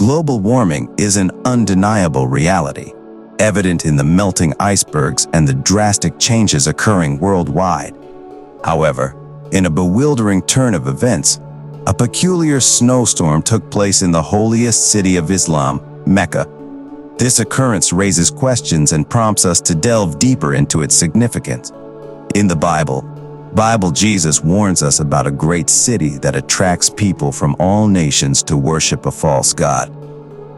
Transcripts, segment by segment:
Global warming is an undeniable reality, evident in the melting icebergs and the drastic changes occurring worldwide. However, in a bewildering turn of events, a peculiar snowstorm took place in the holiest city of Islam, Mecca. This occurrence raises questions and prompts us to delve deeper into its significance. In the Bible, Jesus warns us about a great city that attracts people from all nations to worship a false god.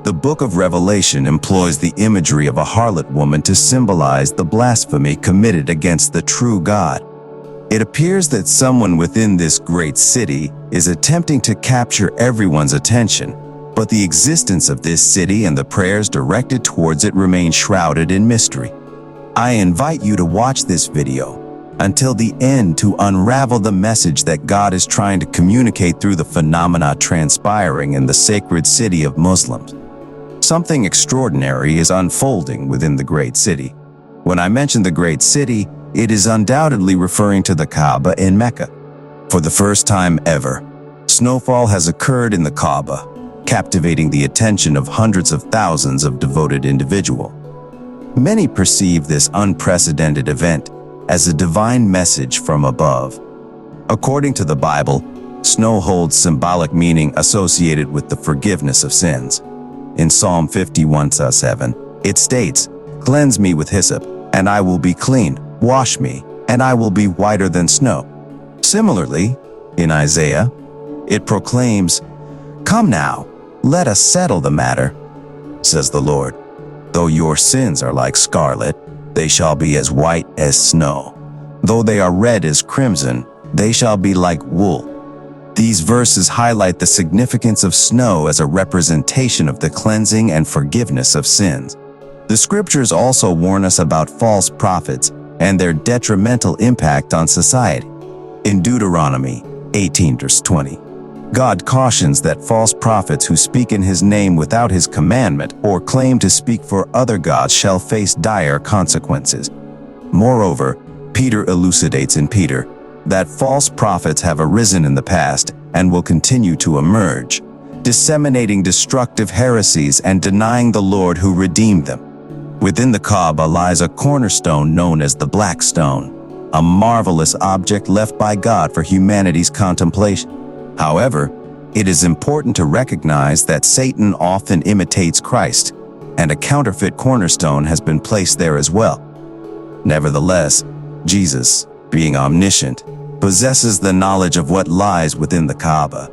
The book of Revelation employs the imagery of a harlot woman to symbolize the blasphemy committed against the true God. It appears that someone within this great city is attempting to capture everyone's attention, but the existence of this city and the prayers directed towards it remain shrouded in mystery. I invite you to watch this video until the end to unravel the message that God is trying to communicate through the phenomena transpiring in the sacred city of Muslims. Something extraordinary is unfolding within the great city. When I mention the great city, it is undoubtedly referring to the Kaaba in Mecca. For the first time ever, snowfall has occurred in the Kaaba, captivating the attention of hundreds of thousands of devoted individuals. Many perceive this unprecedented event as a divine message from above. According to the Bible, snow holds symbolic meaning associated with the forgiveness of sins. In Psalm 51:7, it states, "Cleanse me with hyssop, and I will be clean. Wash me, and I will be whiter than snow." Similarly, in Isaiah, it proclaims, "Come now, let us settle the matter, says the Lord. Though your sins are like scarlet, they shall be as white as snow. Though they are red as crimson, they shall be like wool." These verses highlight the significance of snow as a representation of the cleansing and forgiveness of sins. The scriptures also warn us about false prophets and their detrimental impact on society. In Deuteronomy 18:20, God cautions that false prophets who speak in His name without His commandment or claim to speak for other gods shall face dire consequences. Moreover, Peter elucidates in Peter that false prophets have arisen in the past and will continue to emerge, disseminating destructive heresies and denying the Lord who redeemed them. Within the Kaaba lies a cornerstone known as the Black Stone, a marvelous object left by God for humanity's contemplation. However, it is important to recognize that Satan often imitates Christ, and a counterfeit cornerstone has been placed there as well. Nevertheless, Jesus, being omniscient, possesses the knowledge of what lies within the Kaaba.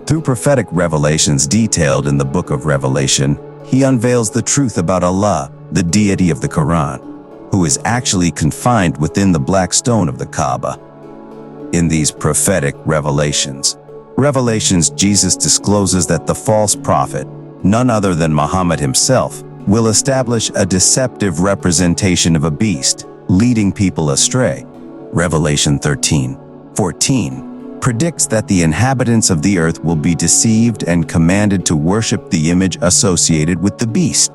Through prophetic revelations detailed in the book of Revelation, He unveils the truth about Allah, the deity of the Quran, who is actually confined within the black stone of the Kaaba. In these prophetic revelations, Jesus discloses that the false prophet, none other than Muhammad himself, will establish a deceptive representation of a beast, leading people astray. Revelation 13:14 predicts that the inhabitants of the earth will be deceived and commanded to worship the image associated with the beast.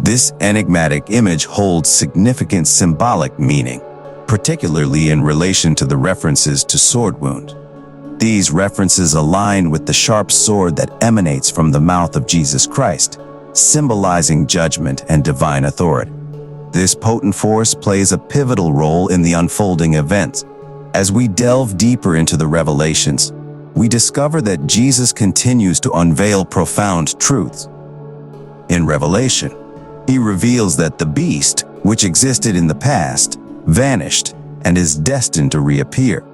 This enigmatic image holds significant symbolic meaning, particularly in relation to the references to sword wound. These references align with the sharp sword that emanates from the mouth of Jesus Christ, symbolizing judgment and divine authority. This potent force plays a pivotal role in the unfolding events. As we delve deeper into the revelations, we discover that Jesus continues to unveil profound truths. In Revelation, He reveals that the beast, which existed in the past, vanished and is destined to reappear.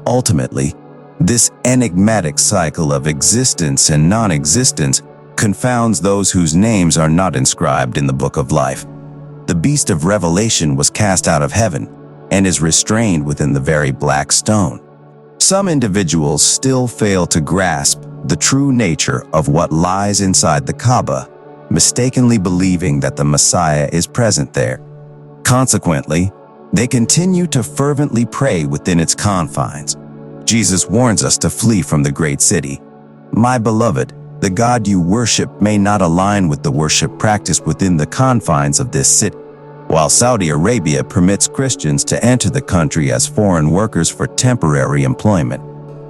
Ultimately, this enigmatic cycle of existence and non-existence confounds those whose names are not inscribed in the book of life. The beast of Revelation was cast out of heaven and is restrained within the very black stone. Some individuals still fail to grasp the true nature of what lies inside the Kaaba, mistakenly believing that the Messiah is present there. Consequently, they continue to fervently pray within its confines. Jesus warns us to flee from the great city. "My beloved, the God you worship may not align with the worship practiced within the confines of this city." While Saudi Arabia permits Christians to enter the country as foreign workers for temporary employment,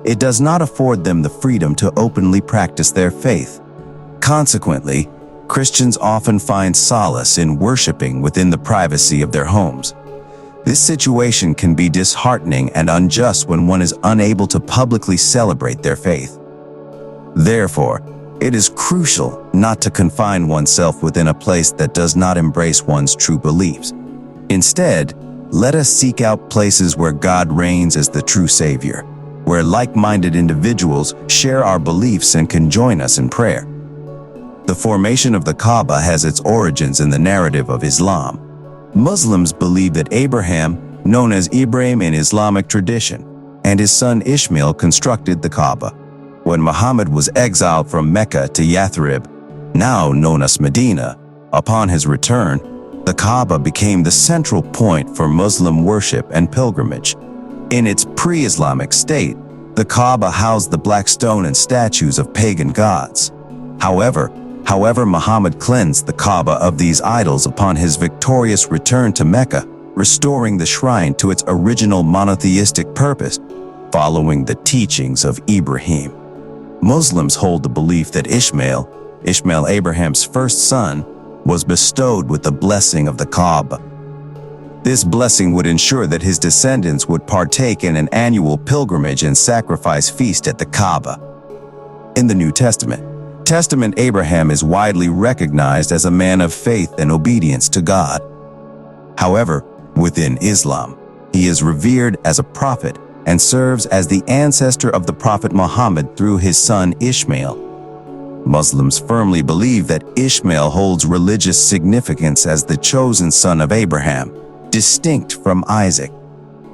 it does not afford them the freedom to openly practice their faith. Consequently, Christians often find solace in worshiping within the privacy of their homes. This situation can be disheartening and unjust when one is unable to publicly celebrate their faith. Therefore, it is crucial not to confine oneself within a place that does not embrace one's true beliefs. Instead, let us seek out places where God reigns as the true Savior, where like-minded individuals share our beliefs and can join us in prayer. The formation of the Kaaba has its origins in the narrative of Islam. Muslims believe that Abraham, known as Ibrahim in Islamic tradition, and his son Ishmael constructed the Kaaba. When Muhammad was exiled from Mecca to Yathrib, now known as Medina, upon his return, the Kaaba became the central point for Muslim worship and pilgrimage. In its pre-Islamic state, the Kaaba housed the black stone and statues of pagan gods. However, Muhammad cleansed the Kaaba of these idols upon his victorious return to Mecca, restoring the shrine to its original monotheistic purpose, following the teachings of Ibrahim. Muslims hold the belief that Ishmael, Abraham's first son, was bestowed with the blessing of the Kaaba. This blessing would ensure that his descendants would partake in an annual pilgrimage and sacrifice feast at the Kaaba. In the New Testament, Abraham is widely recognized as a man of faith and obedience to God. However, within Islam, he is revered as a prophet and serves as the ancestor of the Prophet Muhammad through his son Ishmael. Muslims firmly believe that Ishmael holds religious significance as the chosen son of Abraham, distinct from Isaac.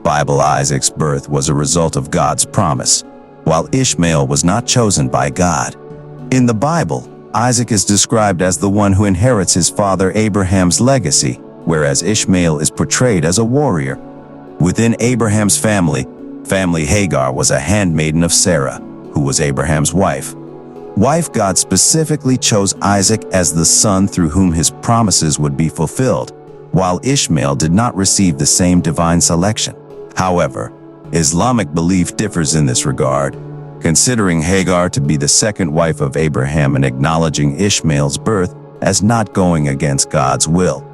Isaac's birth was a result of God's promise, while Ishmael was not chosen by God. In the Bible, Isaac is described as the one who inherits his father Abraham's legacy, whereas Ishmael is portrayed as a warrior. Within Abraham's family Hagar was a handmaiden of Sarah, who was Abraham's wife. God specifically chose Isaac as the son through whom his promises would be fulfilled, while Ishmael did not receive the same divine selection. However, Islamic belief differs in this regard, considering Hagar to be the second wife of Abraham and acknowledging Ishmael's birth as not going against God's will.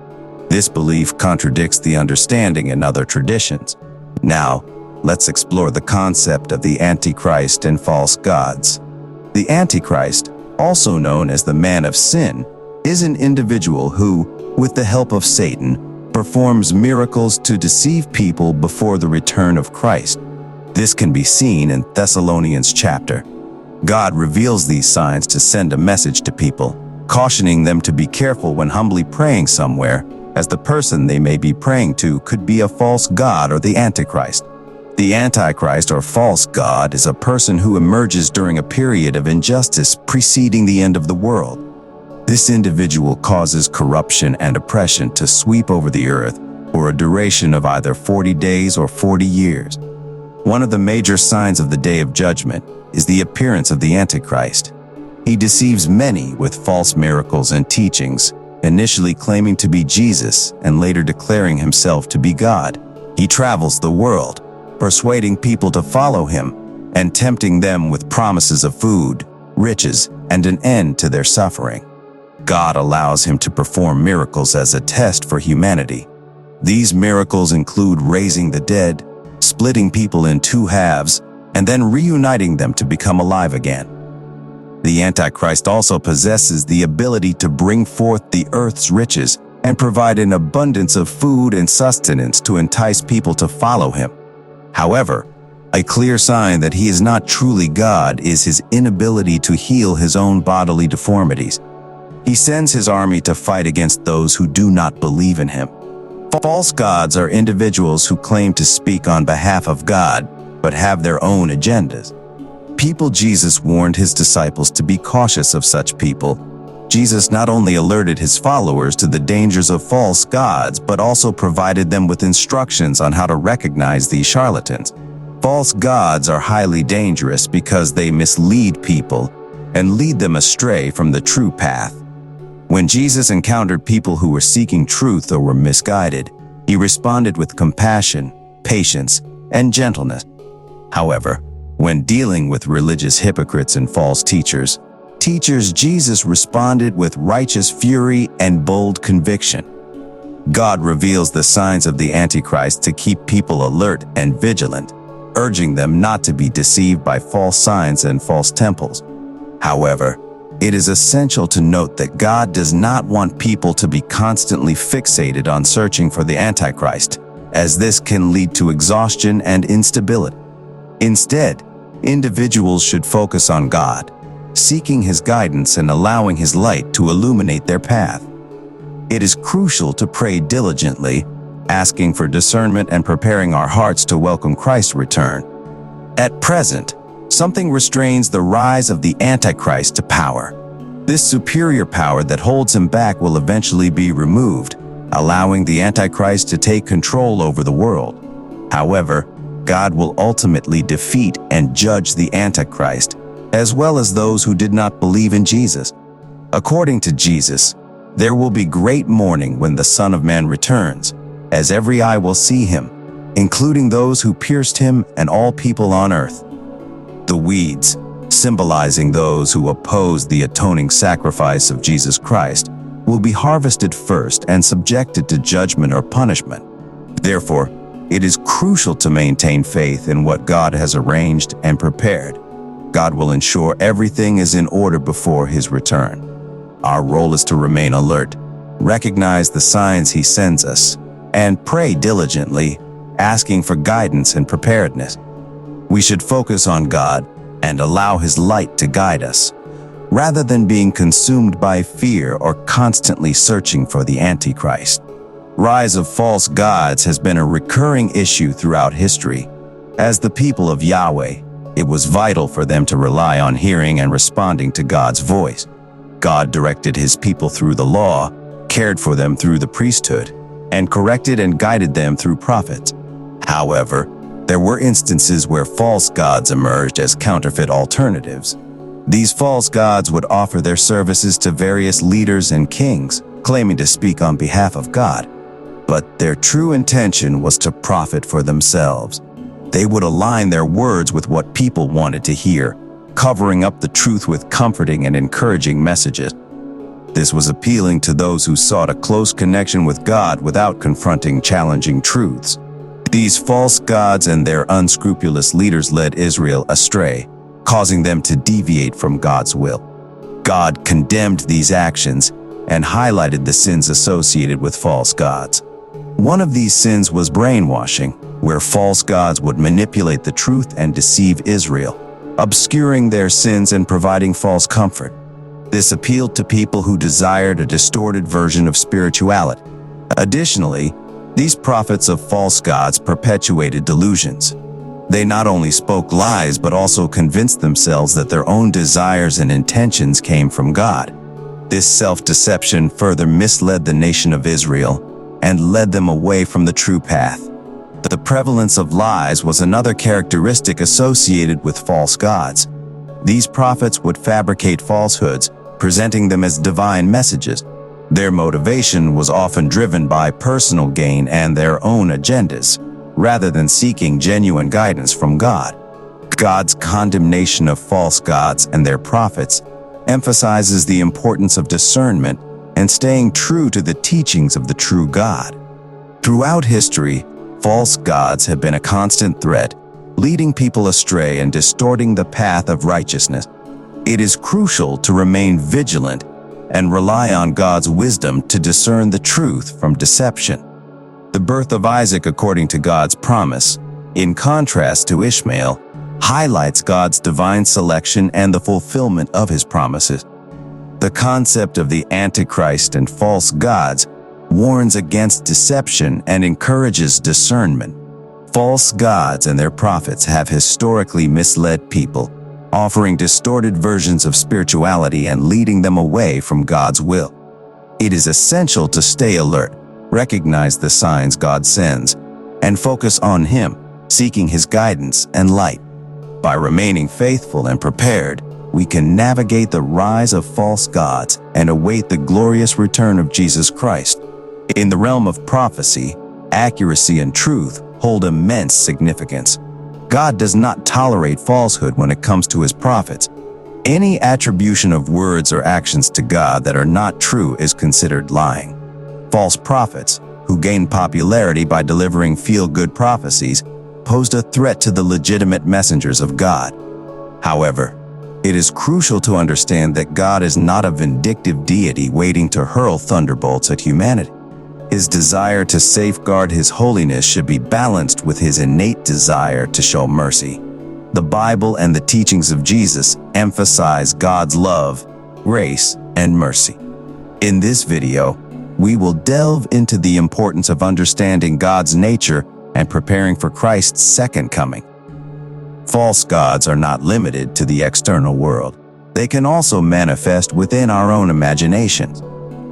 This belief contradicts the understanding in other traditions. Now, let's explore the concept of the Antichrist and false gods. The Antichrist, also known as the man of sin, is an individual who, with the help of Satan, performs miracles to deceive people before the return of Christ. This can be seen in Thessalonians chapter. God reveals these signs to send a message to people, cautioning them to be careful when humbly praying somewhere, as the person they may be praying to could be a false god or the Antichrist. The Antichrist or false god is a person who emerges during a period of injustice preceding the end of the world. This individual causes corruption and oppression to sweep over the earth for a duration of either 40 days or 40 years. One of the major signs of the Day of Judgment is the appearance of the Antichrist. He deceives many with false miracles and teachings, initially claiming to be Jesus and later declaring himself to be God. He travels the world, persuading people to follow him and tempting them with promises of food, riches, and an end to their suffering. God allows him to perform miracles as a test for humanity. These miracles include raising the dead, splitting people in two halves, and then reuniting them to become alive again. The Antichrist also possesses the ability to bring forth the earth's riches and provide an abundance of food and sustenance to entice people to follow him. However, a clear sign that he is not truly God is his inability to heal his own bodily deformities. He sends his army to fight against those who do not believe in him. False gods are individuals who claim to speak on behalf of God, but have their own agendas. Jesus warned his disciples to be cautious of such people. Jesus not only alerted his followers to the dangers of false gods, but also provided them with instructions on how to recognize these charlatans. False gods are highly dangerous because they mislead people and lead them astray from the true path. When Jesus encountered people who were seeking truth or were misguided, he responded with compassion, patience, and gentleness. However, when dealing with religious hypocrites and false teachers, teachers, Jesus responded with righteous fury and bold conviction. God reveals the signs of the Antichrist to keep people alert and vigilant, urging them not to be deceived by false signs and false temples. However, it is essential to note that God does not want people to be constantly fixated on searching for the Antichrist, as this can lead to exhaustion and instability. Instead, individuals should focus on God, seeking His guidance and allowing His light to illuminate their path. It is crucial to pray diligently, asking for discernment and preparing our hearts to welcome Christ's return. At present, something restrains the rise of the Antichrist to power. This superior power that holds him back will eventually be removed, allowing the Antichrist to take control over the world. However, God will ultimately defeat and judge the Antichrist, as well as those who did not believe in Jesus. According to Jesus, there will be great mourning when the Son of Man returns, as every eye will see him, including those who pierced him and all people on earth. The weeds, symbolizing those who oppose the atoning sacrifice of Jesus Christ, will be harvested first and subjected to judgment or punishment. Therefore, it is crucial to maintain faith in what God has arranged and prepared. God will ensure everything is in order before His return. Our role is to remain alert, recognize the signs He sends us, and pray diligently, asking for guidance and preparedness. We should focus on God and allow His light to guide us, rather than being consumed by fear or constantly searching for the Antichrist. Rise of false gods has been a recurring issue throughout history. As the people of Yahweh, it was vital for them to rely on hearing and responding to God's voice. God directed His people through the law, cared for them through the priesthood, and corrected and guided them through prophets. However, there were instances where false gods emerged as counterfeit alternatives. These false gods would offer their services to various leaders and kings, claiming to speak on behalf of God. But their true intention was to profit for themselves. They would align their words with what people wanted to hear, covering up the truth with comforting and encouraging messages. This was appealing to those who sought a close connection with God without confronting challenging truths. These false gods and their unscrupulous leaders led Israel astray, causing them to deviate from God's will. God condemned these actions and highlighted the sins associated with false gods. One of these sins was brainwashing, where false gods would manipulate the truth and deceive Israel, obscuring their sins and providing false comfort. This appealed to people who desired a distorted version of spirituality. Additionally, these prophets of false gods perpetuated delusions. They not only spoke lies but also convinced themselves that their own desires and intentions came from God. This self-deception further misled the nation of Israel and led them away from the true path. The prevalence of lies was another characteristic associated with false gods. These prophets would fabricate falsehoods, presenting them as divine messages. Their motivation was often driven by personal gain and their own agendas, rather than seeking genuine guidance from God. God's condemnation of false gods and their prophets emphasizes the importance of discernment and staying true to the teachings of the true God. Throughout history, false gods have been a constant threat, leading people astray and distorting the path of righteousness. It is crucial to remain vigilant and rely on God's wisdom to discern the truth from deception. The birth of Isaac according to God's promise, in contrast to Ishmael, highlights God's divine selection and the fulfillment of His promises. The concept of the Antichrist and false gods warns against deception and encourages discernment. False gods and their prophets have historically misled people, offering distorted versions of spirituality and leading them away from God's will. It is essential to stay alert, recognize the signs God sends, and focus on Him, seeking His guidance and light. By remaining faithful and prepared, we can navigate the rise of false gods and await the glorious return of Jesus Christ. In the realm of prophecy, accuracy and truth hold immense significance. God does not tolerate falsehood when it comes to His prophets. Any attribution of words or actions to God that are not true is considered lying. False prophets, who gained popularity by delivering feel-good prophecies, posed a threat to the legitimate messengers of God. However, it is crucial to understand that God is not a vindictive deity waiting to hurl thunderbolts at humanity. His desire to safeguard his holiness should be balanced with his innate desire to show mercy. The Bible and the teachings of Jesus emphasize God's love, grace, and mercy. In this video, we will delve into the importance of understanding God's nature and preparing for Christ's second coming. False gods are not limited to the external world. They can also manifest within our own imaginations.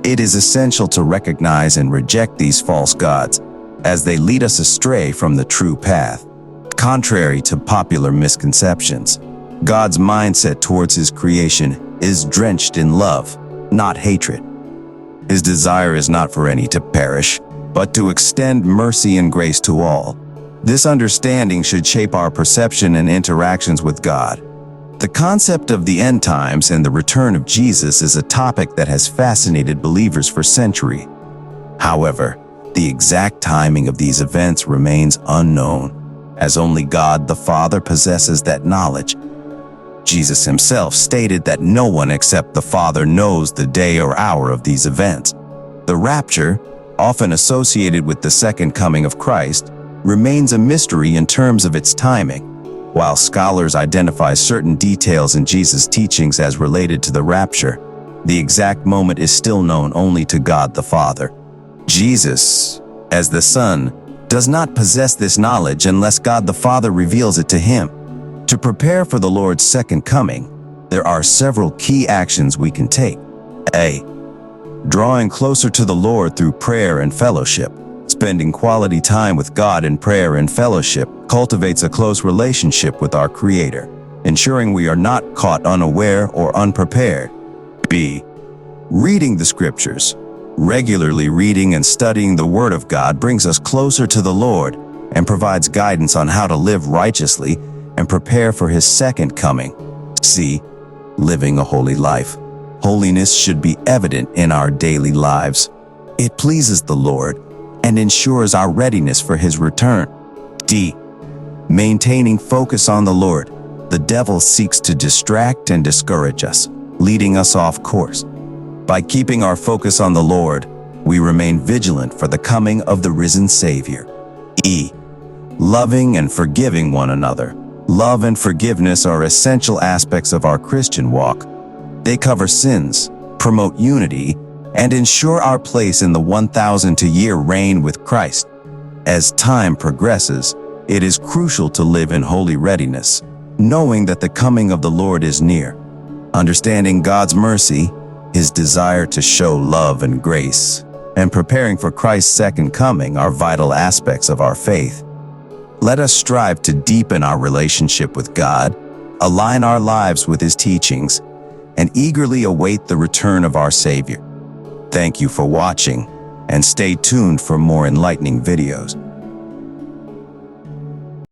It is essential to recognize and reject these false gods, as they lead us astray from the true path. Contrary to popular misconceptions, God's mindset towards his creation is drenched in love, not hatred. His desire is not for any to perish, but to extend mercy and grace to all. This understanding should shape our perception and interactions with God. The concept of the end times and the return of Jesus is a topic that has fascinated believers for centuries. However, the exact timing of these events remains unknown, as only God the Father possesses that knowledge. Jesus himself stated that no one except the Father knows the day or hour of these events. The rapture, often associated with the second coming of Christ, remains a mystery in terms of its timing. While scholars identify certain details in Jesus' teachings as related to the rapture, the exact moment is still known only to God the Father. Jesus, as the Son, does not possess this knowledge unless God the Father reveals it to him. To prepare for the Lord's second coming, there are several key actions we can take. A. Drawing closer to the Lord through prayer and fellowship. Spending quality time with God in prayer and fellowship cultivates a close relationship with our Creator, ensuring we are not caught unaware or unprepared. B. Reading the Scriptures. Regularly reading and studying the Word of God brings us closer to the Lord and provides guidance on how to live righteously and prepare for his second coming. C. Living a holy life. Holiness should be evident in our daily lives. It pleases the Lord and ensures our readiness for his return. D. Maintaining focus on the Lord. The devil seeks to distract and discourage us, leading us off course. By keeping our focus on the Lord, we remain vigilant for the coming of the risen Savior. E. Loving and forgiving one another. Love and forgiveness are essential aspects of our Christian walk. They cover sins, promote unity, and ensure our place in the 1,000-year reign with Christ. As time progresses, it is crucial to live in holy readiness, knowing that the coming of the Lord is near. Understanding God's mercy, his desire to show love and grace, and preparing for Christ's second coming are vital aspects of our faith. Let us strive to deepen our relationship with God, align our lives with his teachings, and eagerly await the return of our Savior. Thank you for watching, and stay tuned for more enlightening videos.